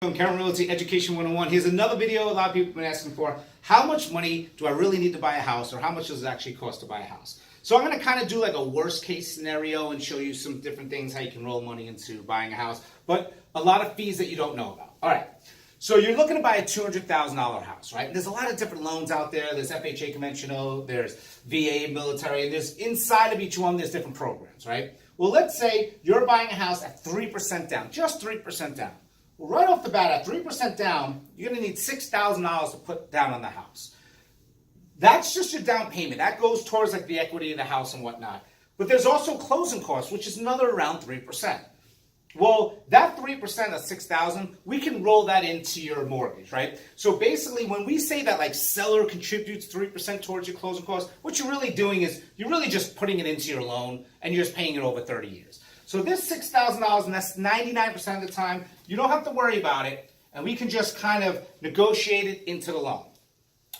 From Kerin Realty Education 101. Here's another video a lot of people have been asking for. How much money do I really need to buy a house, or how much does it actually cost to buy a house? So I'm going to kind of do like a worst case scenario and show you some different things, how you can roll money into buying a house, but a lot of fees that you don't know about. All right. So you're looking to buy a $200,000 house, right? And there's a lot of different loans out there. There's FHA conventional, there's VA military, and there's inside of each one, there's different programs, right? Well, let's say you're buying a house at 3% down, just 3% down. Well, right off the bat, at 3% down, you're going to need $6,000 to put down on the house. That's just your down payment. That goes towards like the equity of the house and whatnot. But there's also closing costs, which is another around 3%. Well, that 3% of $6,000, we can roll that into your mortgage, right? So basically, when we say that like seller contributes 3% towards your closing costs, what you're really doing is you're really just putting it into your loan and you're just paying it over 30 years. So this $6,000, and that's 99% of the time, you don't have to worry about it, and we can just kind of negotiate it into the loan.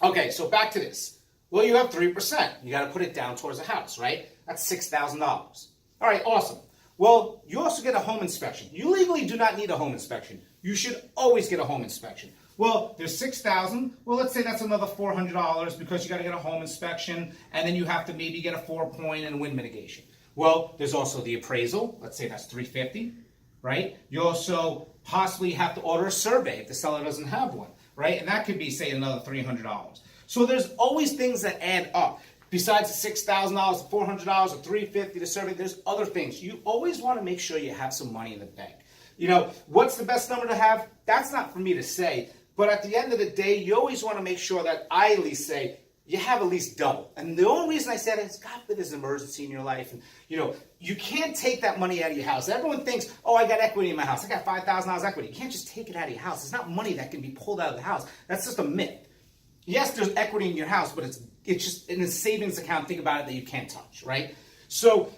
Okay, so back to this. Well, you have 3%. You got to put it down towards a house, right? That's $6,000. All right, awesome. Well, you also get a home inspection. You legally do not need a home inspection. You should always get a home inspection. Well, there's $6,000. Well, let's say that's another $400 because you got to get a home inspection, and then you have to maybe get a 4-point and wind mitigation. Well, there's also the appraisal. Let's say that's $350, right? You also possibly have to order a survey if the seller doesn't have one, right? And that could be, say, another $300. So there's always things that add up. Besides the $6,000, the $400, the $350, the survey, there's other things. You always want to make sure you have some money in the bank. You know, what's the best number to have? That's not for me to say. But at the end of the day, you always want to make sure that I at least say, you have at least double. And the only reason I said it is, God forbid there's an emergency in your life. And, you know, you can't take that money out of your house. Everyone thinks, oh, I got equity in my house. I got $5,000 equity. You can't just take it out of your house. It's not money that can be pulled out of the house. That's just a myth. Yes, there's equity in your house, but it's just in a savings account. Think about it that you can't touch, right? So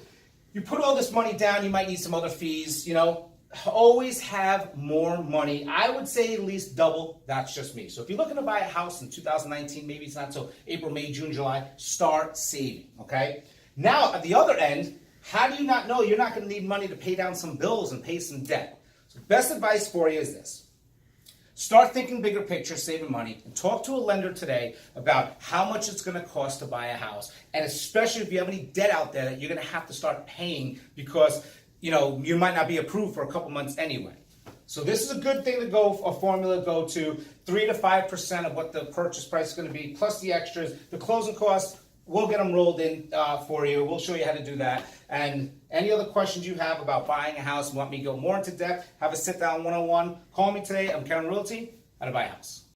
you put all this money down. You might need some other fees, you know. Always have more money. I would say at least double. That's just me. So if you're looking to buy a house in 2019, maybe it's not until April, May, June, July, start saving, okay? Now, at the other end, how do you not know you're not going to need money to pay down some bills and pay some debt? So best advice for you is this. Start thinking bigger picture, saving money, and talk to a lender today about how much it's going to cost to buy a house, and especially if you have any debt out there that you're going to have to start paying because you know, you might not be approved for a couple months anyway. So this is a good thing to go, a formula to go to, 3 to 5% of what the purchase price is going to be, plus the extras. The closing costs, we'll get them rolled in for you. We'll show you how to do that. And any other questions you have about buying a house and want me to go more into depth, have a sit-down 101, call me today. I'm Kerin Realty, how to buy a house.